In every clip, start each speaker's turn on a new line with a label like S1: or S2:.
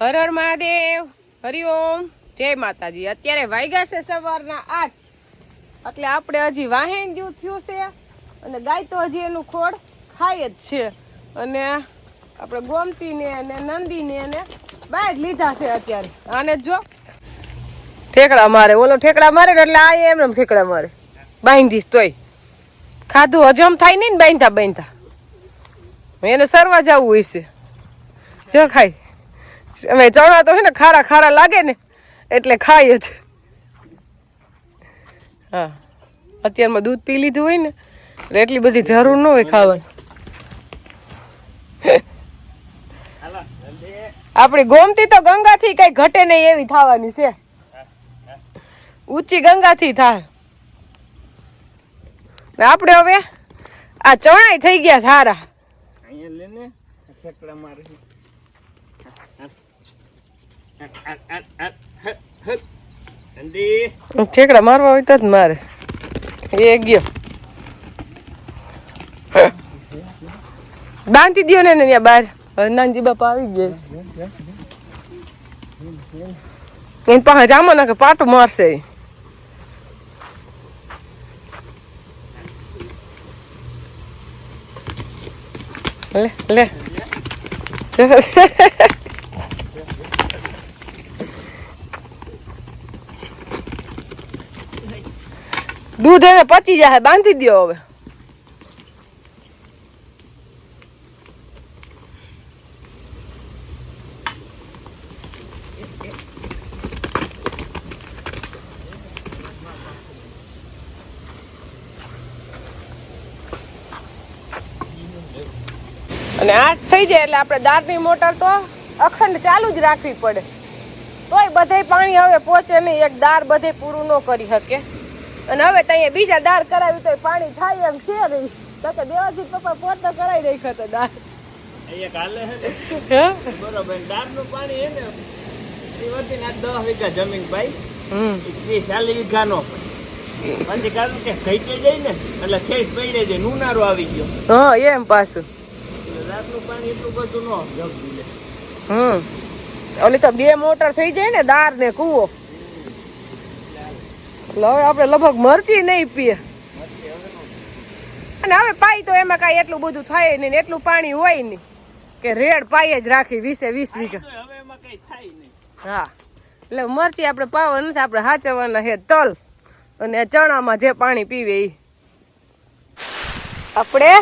S1: હર હર મહાદેવ, હરિઓમ, જય માતાજી। અત્યારે વાગ્યા છે સવારના 8, એટલે આપણે હજી વાહેન જેવું થયું છે અને ગાય તો હજી એનું ખોળ ખાય જ છે। અને આપણે ગોમતીને અને નંદીને એને બહાર લીધા છે અત્યારે। આને જો ઠેકડા મારે, ઓલો ઠેકડા મારે એટલે આ એમ ઠેકડા મારે, બાંધીશ તોય ખાધું હજમ થાય નહીં ને બાંધતા બાંધતા, એને સરવા જવું હોય છે। જો ખાય અમે ચણા તો હે ને ખારા ખારા લાગે ને એટલે ખાય જ। હા, અત્યારમાં દૂધ પી લીધું હોય ને એટલે એટલી બધી જરૂર ન હોય ખાવાની। આપણી ગોમતી તો ગંગાથી કઈ ઘટે નહીં એવી થવાની છે, ઊંચી ગંગાથી થાય। આપણે હવે આ ચણાઈ થઈ ગયા સારા, ઠેકડા મારવા હોય તો જ મારે એ ગયો। બાંધી દો ને ત્યાં બહાર, નાનજી બાપા આવી ગયા છે, એને પાસે જામો ને કે પાટું મારશે। લે લે દૂધ એને પચી જાય, બાંધી દો હવે। અને 8 થઈ જાય એટલે આપણે દાળની મોટર તો અખંડ ચાલુ જ રાખવી પડે, તોય બધે પાણી હવે પહોંચે નહીં, એક દાળ બધે પૂરું ન કરી શકે। અને હવે ત્યાં બીજા દાળ કરાવી તો પાણી થાય એમ છે નહીં, તો કે દેવાજી પપ્પા પોતે કરાવી રાખ્યો તો દાળ
S2: એક હાલે હે બરોબર। દાળનું પાણી હે ને એ વધી 10 વીઘા જમીન ભાઈ, 30-40 વીઘા નો પછી કારણ કે ખઈચે જાય ને એટલે ખેસ પડી જાય, નુનારો આવી ગયો।
S1: હા એમ પાછું
S2: રાતનું પાણી એટલું બધું ન જગી લે।
S1: ઓલી તો 2 મોટર થઈ જાય ને, દાર ને કૂવો, એટલે હવે આપણે લગભગ મરચી નહીં પીએ। અને હવે પાઈ તો એમાં કાંઈ એટલું બધું થાય નહીં, એટલું પાણી હોય નહીં કે રેડ પાઈ જ રાખી 20-20 વીઘા।
S2: હવે એમાં કઈ થાય નહીં।
S1: હા, એટલે મરચી આપણે પાવા નથી, આપણે હાચવવાના હે તલ અને ચણામાં જે પાણી પીવે એ। આપણે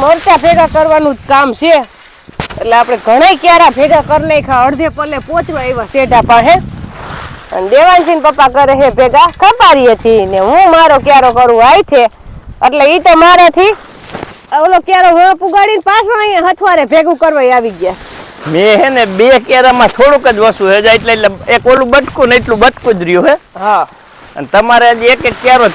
S1: મરચા ભેગા કરવાનું જ કામ છે, એટલે આપણે ઘણા ક્યારા ભેગા કરી નાખ્યા, અડધે પલ્લે પહોંચવા એવા ટેઢા પાસે। અને દેવાનસિંહ પપ્પા કરે છે ભેગા ખપારીએ છીએ ને હું મારો ક્યારો કરું આઈથે, એટલે ઈ તો મારેથી ઓલો ક્યારો વાં પુગાડીને પાછો અહીંયા હથવારે ભેગું કરવા આવી ગયા।
S2: મેં હે ને 2 કેરામાં થોડુંક જ વસ્તુ હે જાય, એટલે એક ઓલું બટકું ને એટલું બટકું જ રહ્યું હે।
S1: હા,
S2: અને તમારે હજી એક કેરો જ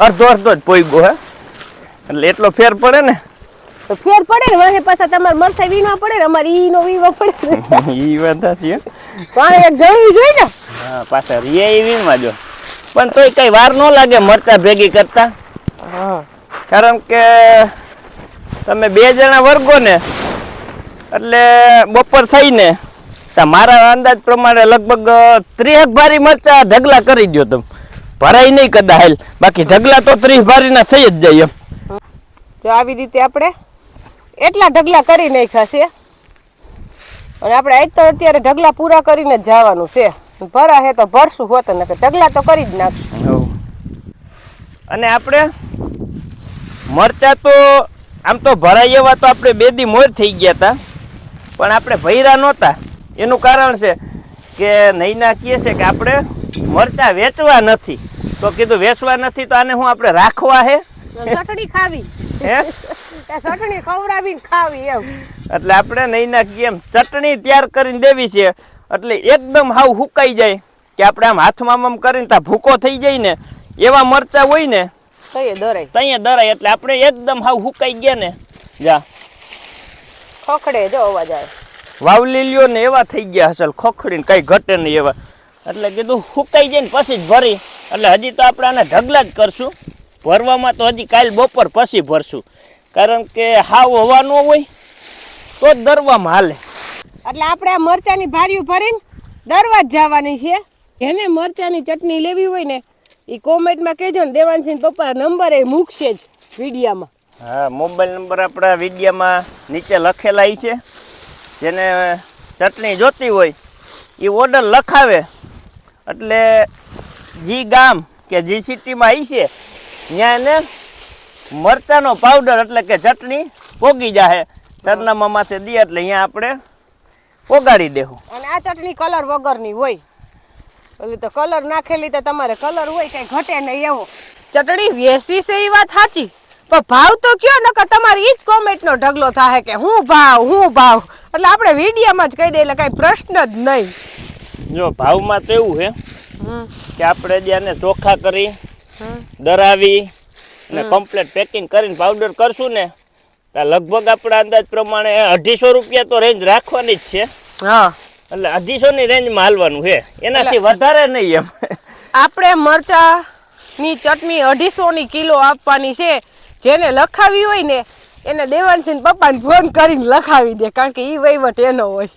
S2: અડધો જ પોઈગો હે, એટલે એટલો ફેર પડે ને,
S1: તો ફેર પડે ને વાહે પાછા તમારે મરચાઈ વીણવા પડે ને, અમારે ઈ નો વીણવા પડે ને।
S2: ઈ વાત છે
S1: પાણી એક જળવું જોઈએ ને।
S2: હા, પાછા રિયા ઈ વીણવા જો, પણ તોય કઈ વાર ન લાગે મરચા ભેગી કરતા।
S1: હા,
S2: કારણ કે તમે 2 જણા વર્ગો ને એટલે બપોર થઈને મારા અંદાજ પ્રમાણે લગભગ 30 ભારી મરચા ઢગલા કરી દો તમે, ભરાય નહીં કદા હાલ, બાકી ઢગલા તો 30 ભારીના થઈ જ જાય એમ।
S1: તો આવી રીતે આપણે એટલા ઢગલા કરી નાખ્યા છે, અને આપણે આજ તો અત્યારે ઢગલા પૂરા કરીને જ જવાનું છે, ભરા હે તો ભરશું, હોત ને ઢગલા તો કરી જ નાખશું।
S2: અને આપણે મરચા તો આમ તો ભરાય એવા તો આપણે 2 દી મોર થઈ ગયા હતા, પણ આપણે ભૈરા નહોતા। એનું કારણ છે કે નૈના કહે છે કે આપણે મરચા વેચવા નથી, તો કીધું વેચવા નથી તો આને હું આપણે રાખવા હે,
S1: ચટણી ખાવી
S2: હે
S1: ચટણી ખવડાવીને ખાવી એમ।
S2: એટલે આપણે નૈના કેમ ચટણી તૈયાર કરીને દેવી છે, એટલે એકદમ હાવ હુકાઈ જાય કે આપણે આમ હાથમાં આમ કરીને તા ભૂકો થઈ જાય ને એવા મરચા હોય ને તઈએ દરાય, એટલે આપણે એકદમ હાવ હુકાઈ ગયા ને, જા
S1: ખોખડે જો અવાજ આવે,
S2: વાવલી લ્યો ને એવા થઈ ગયા અસલ ખોખડીને કઈ ઘટે નહીં એવા, એટલે કીધું હુકાઈ જાય ને પછી જ ભરી, એટલે હજી તો આપણે આને ઢગલા જ કરશું, ભરવામાં તો હજી કાલ બપોર પછી ભરશું, કારણ કે હાવ હવા ન હોય તો જ દરવામાં હાલે।
S1: એટલે આપણે આ મરચાની ભારીયું ભરીને દરવાજ જવાની છે. જેને મરચાની ચટણી લેવી હોય ને એ કોમેન્ટમાં કહેજો ને, દેવાંશી પપ્પા નંબર એ મૂકશે જ વિડીયામાં.
S2: હા, મોબાઈલ નંબર આપણા વિડીયામાં નીચે લખેલા છે. જેને ચટણી જોતી હોય એ ઓર્ડર લખાવે એટલે જી ગામ કે જી સિટીમાં આવી છે ત્યાં એને મરચાનો પાવડર એટલે કે ચટણી પોગી જાય. સરનામા માથે દે એટલે અહીંયા આપણે પોગાડી દેવું.
S1: અને આ ચટણી કલર વગરની હોય, એટલે તો કલર નાખેલી તો તમારે કલર હોય કઈ ઘટે નહીં એવો. ચટણી વેસવી છે એ વાત સાચી, પણ ભાવ તો કયો નકર તમારી ઈ જ કોમેન્ટનો ઢગલો થાય કે હું ભાવ. એટલે આપણે વિડીયોમાં જ કહી દઈએ એટલે કઈ પ્રશ્ન જ નહીં.
S2: જો ભાવમાં તો એવું છે કે આપણે જ્યાં ચોખ્ખા કરી દરાવી અને કમ્પ્લીટ પેકિંગ કરીને પાવડર કરશું ને તો લગભગ આપણા અંદાજ પ્રમાણે 250 રૂપિયા તો રેન્જ રાખવાની જ છે.
S1: હા,
S2: એટલે 250 ની રેન્જમાં હાલવાનું છે, એનાથી વધારે નહીં. એમ
S1: આપણે મરચાની ચટણી 250 ની કિલો આપવાની છે. જેને લખાવી હોય ને એને દેવાંશી પપ્પાને ફોન કરીને લખાવી દે, કારણ કે એ વહીવટ એનો હોય.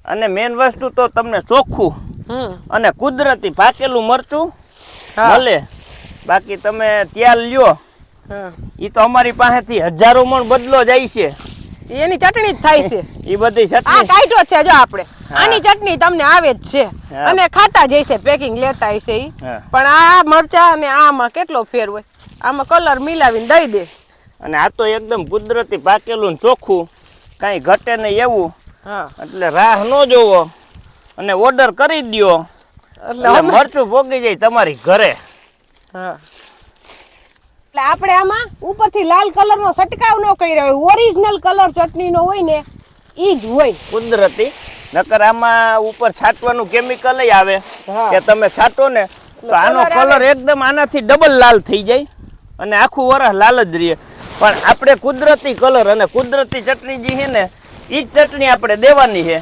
S2: અને મેન વસ્તુ તો તમને ચોખ્ખું અને કુદરતી પાકેલું મરચું મળે. બાકી તમે તેલ લ્યો એ તો અમારી પાસેથી હજારો મણ બદલો જાય છે,
S1: એની ચટણી જ થાય છે.
S2: એ બધી
S1: આ
S2: ચટણી
S1: કાઢ્યો છે જો આપણે, આની ચટણી તમને આવે જ છે અને ખાતા જઈશે, પેકિંગ લેતા હશે ઈ. પણ આ મરચા અને આમાં કેટલો ફેર હોય, આમાં કલર મિલાવીને દઈ દે.
S2: અને આ તો એકદમ કુદરતી પાકેલું ને ચોખ્ખું, કાંઈ ઘટે નહીં એવું. એટલે રાહ ન જોવો અને ઓર્ડર કરી દો એટલે મરચું પોગી જાય તમારી ઘરે.
S1: એટલે આપણે આમાં ઉપરથી લાલ કલરનો છંટકાવ ન કર્યો હોય, ઓરિજિનલ કલર ચટણીનો હોય ને ઈ જ હોય
S2: કુદરતી. નકર આમાં ઉપર છાંટવાનું કેમિકલ આવે કે તમે છાંટો ને તો આનો કલર એકદમ આનાથી ડબલ લાલ થઈ જાય અને આખું વરસ લાલ જ રહે. પણ આપણે કુદરતી કલર અને કુદરતી ચટણી જે છે ને એ જ ચટણી આપણે દેવાની છે,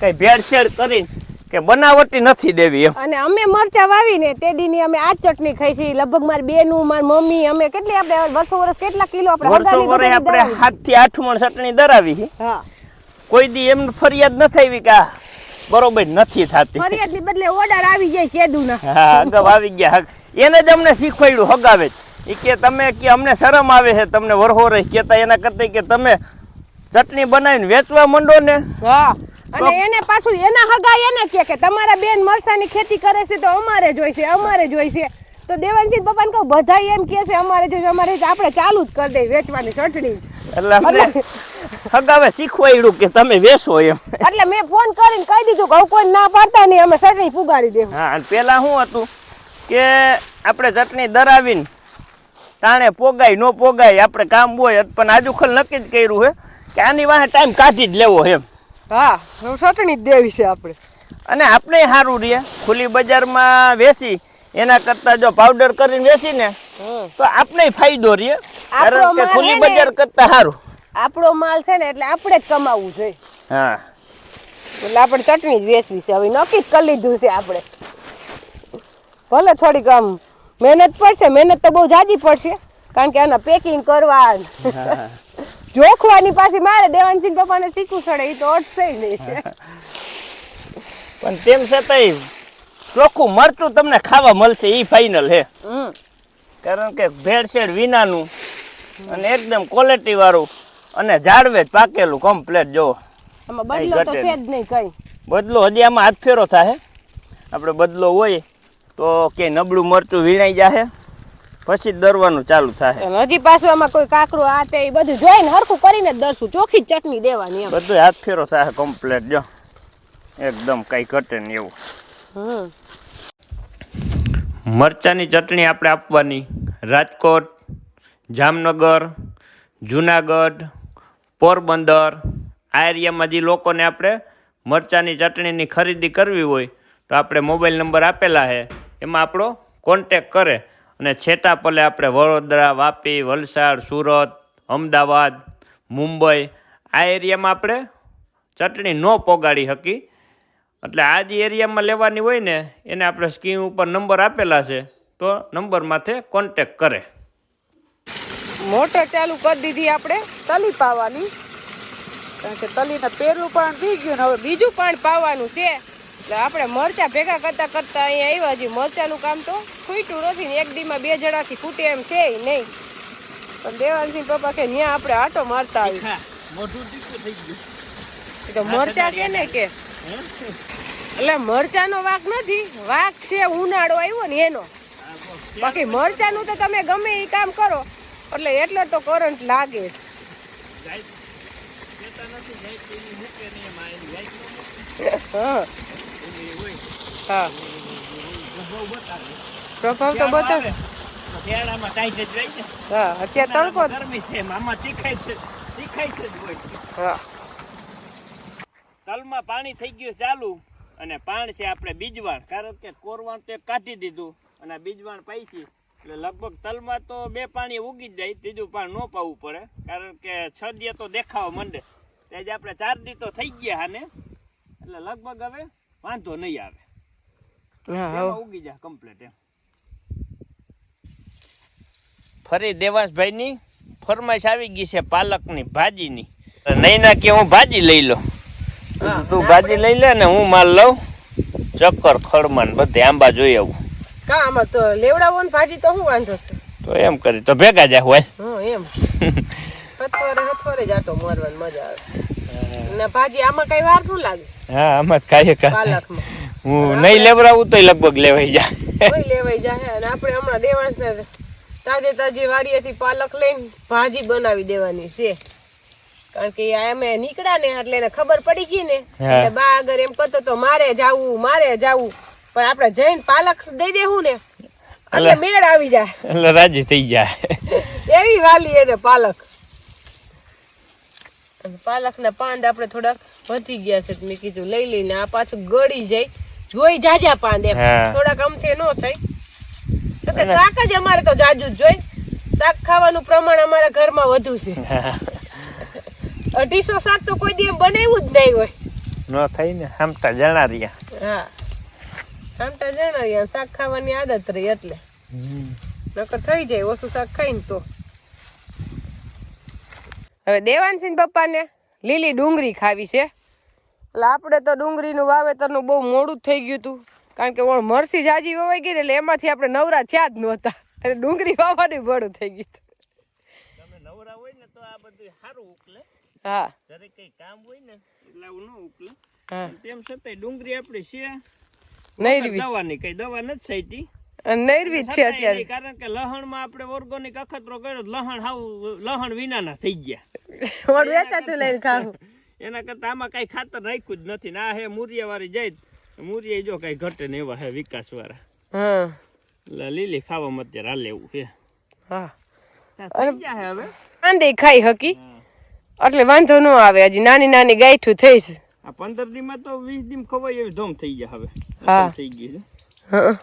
S2: કઈ ભેળસેળ કરી કે બનાવટી નથી દેવી એમ.
S1: અને અમે મરચા વાવીને તે દીની અમે આ ચટણી ખાઈ છે. લગભગ મારી બેનું, મારી મમ્મી, અમે કેટલી આપણે વર્ષ કેટલા કિલો આપણે
S2: 7 થી 8 મણ ચટણી દરાવી છે. કોઈ દી એમ ફરિયાદ ન થઈ કે બરોબર નથી થતી.
S1: ફરિયાદ ની બદલે ઓર્ડર આવી જાય કેદું ના.
S2: હા, અગાઉ આવી ગયા. એને જ અમને શીખવાડ્યું હગાવે જ એ કે તમે કે અમને શરમ આવે છે તમને વરહોરે કેતા, એના કરતા કે તમે ચટણી બનાવીને વેચવા માંડો ને. અને એને પાછું એના હગા એને કે
S1: તમારા બેન મરસાની ખેતી કરે છે તો અમારે જોઈશે. તો દેવાંશી પપ્પાને કહું બધા એમ કે છે અમારે જોઈશે, આપણે ચાલુ જ કરી દઈ વેચવાની ચટણી જ.
S2: એટલે અમને હગાવે શીખવાડ્યું કે તમે વેચો એમ.
S1: એટલે મેં ફોન કરીને કહી દીધું કે કોઈ ના પાડતા નહીં, અમે ચટણી પુગાડી દેવું.
S2: હા, અને પેલા શું હતું કે આપણે ચટણી દરાવીને તાણે પોગાય ન પોગાય આપણે કામ હોય, પણ આજુખલ નક્કી જ કર્યું છે કે આની વાહે ટાઈમ કાઢી જ લેવો એમ.
S1: હા, ચટણી જ દેવી છે આપણે.
S2: અને આપણે સારું રહે ખુલ્લી બજારમાં વેચી એના કરતા જો પાવડર કરીને વેચી ને તો આપણે ફાયદો રહે, કારણ કે ખુલ્લી બજાર કરતા સારું
S1: આપણો માલ છે ને એટલે આપણે જ કમાવવું જોઈએ.
S2: હા,
S1: એટલે આપણે ચટણી જ વેચવી છે, હવે નક્કી જ કરી લીધું છે આપણે. ભલે થોડીક આમ મહેનત પડશે, મહેનત તો બહુ જાજી પડશે, કારણ કે આના પેકિંગ કરવા જોખવાની પાછી મારે દેવાંશી પપ્પાને શીખવું પડે, એ તો અટશે નહીં.
S2: પણ તેમ છતાંય ચોખ્ખું મરચું તમને ખાવા મળશે એ ફાઇનલ છે, કારણ કે ભેળસેળ વિનાનું અને એકદમ ક્વોલિટી વાળું અને ઝાડવે જ પાકેલું કમ્પ્લેટ. જો
S1: આમાં બદલો તો છે જ નહીં કઈ.
S2: બદલો હજી આમાં હાથ ફેરો થાય, આપણે બદલો હોય તો કે નબળું મરચું વીણાઈ જાય પછી દરવાનું ચાલુ થાય.
S1: હજી પાછું આમાં કોઈ કાકરો આ તે એ બધું જોઈને હરખું કરીને જ દરશું, ચોખ્ખી ચટણી દેવાની એમ.
S2: બધું હાથ ફેરો થાય કમ્પ્લેટ. જો એકદમ કઈ ઘટે ને એવું. મરચાની ચટણી આપણે આપવાની રાજકોટ, જામનગર, જુનાગઢ, પોરબંદર આ એરિયામાં જે લોકોને આપણે મરચાની ચટણીની ખરીદી કરવી હોય તો આપણે મોબાઈલ નંબર આપેલા છે, એમાં આપણો કોન્ટેક કરે અને છેટા પલે આપણે વડોદરા, વાપી, વલસાડ, સુરત, અમદાવાદ, મુંબઈ આ એરિયામાં આપણે ચટણી ન પોગાડી શકી. એટલે આ જે એરિયામાં લેવાની હોય ને એને આપણે સ્કીન ઉપર નંબર આપેલા છે, તો નંબર માથે કોન્ટેક કરે.
S1: મોટર ચાલુ કરી દીધી આપણે તલી પાવાની. કારણ કે તલીને પેલું પાણ થઈ ગયું ને હવે બીજું પાણ પાવાનું છે. એટલે આપણે મરચા ભેગા કરતા કરતા અહીંયા આવ્યા. હજી મરચાનું કામ તો ખૂટ્યું નથી ને 1 દીમાં 2 જણાથી ખૂટે એમ છે નહીં. પણ દેવાનસિંહ પપ્પા કે ન્યા આપણે આટો મારતા આવી.
S2: મોઢું તીખું થઈ ગયું.
S1: તો મરચા કે ને કે એટલે મરચાનો વાક નથી, વાક છે ઉનાળો આવ્યો ને એનો. બાકી મરચાનું તો તમે ગમે એ કામ કરો એટલે એટલો તો કરંટ લાગે જ. હા હા પ્રભાવ તો બતાવે. હા અત્યારે તડકો હા
S2: તલમાં પાણી થઈ ગયું ચાલુ અને પાણ છે આપણે બીજવાણ, કારણ કે કોરવાણ તો કાઢી દીધું અને બીજવાણ પાઈશી એટલે લગભગ તલમાં તો 2 પાણી ઉગી જ જાય, ત્રીજું પાણ ન પાવું પડે કારણ કે 6 દી તો દેખાવા માંડે. આજે આપણે 4 દી તો થઈ ગયા હાને એટલે લગભગ હવે વાંધો નહીં આવે.
S1: હા
S2: ઉગી જાય કમ્પ્લીટ એમ. ફરી દેવાંશભાઈની ફરમાઈશ આવી ગઈ છે પાલકની ભાજીની. નૈના કે હું ભાજી લઈ લો, તું ભાજી લઈ લે ને હું માલ લઉં. ચક્કર ખડમાન બધે આંબા જોઈ આવું.
S1: કા આમાં તો લેવડાવો ને ભાજી તો શું વાંધો છે?
S2: તો એમ કરી તો ભેગા જ હોય.
S1: હા એમ હથવારે જ આટો મારવાની મજા આવે ને ભાજી આમાં કઈ વાર ન લાગે.
S2: હા આમાં કાંઈ
S1: પાલકમાં
S2: હું નહીં લેવડાવું તો લગભગ લેવાઈ જાય.
S1: કોઈ લેવાઈ જાય. અને આપણે હમણાં દેવાંશને તાજી વાડીએથી પાલક લઈને ભાજી બનાવી દેવાની છે. કારણ કે અમે નીકળ્યા ને એટલે એને ખબર પડી ગઈ ને એટલે બા આગળ એમ કરતો તો મારે જાવું પણ આપણે જઈને પાલક દઈ દેવું ને એટલે મેળ આવી જાય
S2: એટલે રાજી થઈ જાય.
S1: એવી વાલી એને પાલક. પાલક ના પાંદ આપણે થોડાક વધી ગયા છે, મેં કીધું લઈ લઈને આ પાછું ગળી જાય. જોઈ જાજા પાંદ એમ થોડાક અમથે નો થાય. તો કે શાક જ અમારે તો જાજુ જ જોઈ. શાક ખાવાનું પ્રમાણ અમારા ઘરમાં વધુ છે. 250 શાક તો કોઈ દી બનાવ્યું જ નહીં હોય.
S2: ન થાય ને હામટા જણા રહ્યા.
S1: હા હામટા જણા રહ્યા. શાક ખાવાની આદત રહી એટલે નકર થઈ જાય ઓછું શાક ખાઈને તો. હવે દેવાંશિન પપ્પાને લીલી ડુંગળી ખાવી છે. એટલે આપણે તો ડુંગળીનું વાવેતરનું બહુ મોડું થઈ ગયું હતું, કારણ કે મરસી જાજી વવાઈ ગઈ એટલે એમાંથી આપણે નવરા થયા જ નહોતા. એટલે ડુંગળી વાવવાનું મોડું થઈ ગયું.
S2: તમે નવરા હોય ને તો આ બધું સારું ઉકલે.
S1: હા
S2: જ્યારે કઈ કામ હોય ને એટલે આવું ન ઉકલે. તેમ છતાંય ડુંગળી આપણી છે
S1: નૈર્વી
S2: દવાની, કઈ દવા નથી છાંટી.
S1: નૈર્વી છે અત્યારે,
S2: કારણ કે લહણમાં આપણે ઓર્ગોનિક અખતરો કર્યો, લહણ વિનાના થઈ ગયા.
S1: વેચાતું લઈને ખાવું.
S2: એના કરતા આમાં કઈ ખાતર રાખ્યું જ નથી. ના હે મૂરિયા વાળી જાય, મૂરિયા જો કઈ ઘટે ને એવા હે વિકાસ વાળા. એટલે લીલી ખાવામાં અત્યારે હાલે એવું છે.
S1: હા
S2: હવે
S1: આંડે ખાઈ હકી એટલે વાંધો ન આવે. હજી નાની નાની ગાંઠું થઈશ.
S2: આ 15 દીમાં તો 20 દી ખવાય એવી ધોમ થઈ ગયા. હવે
S1: હા
S2: થઈ ગઈ છે.
S1: હા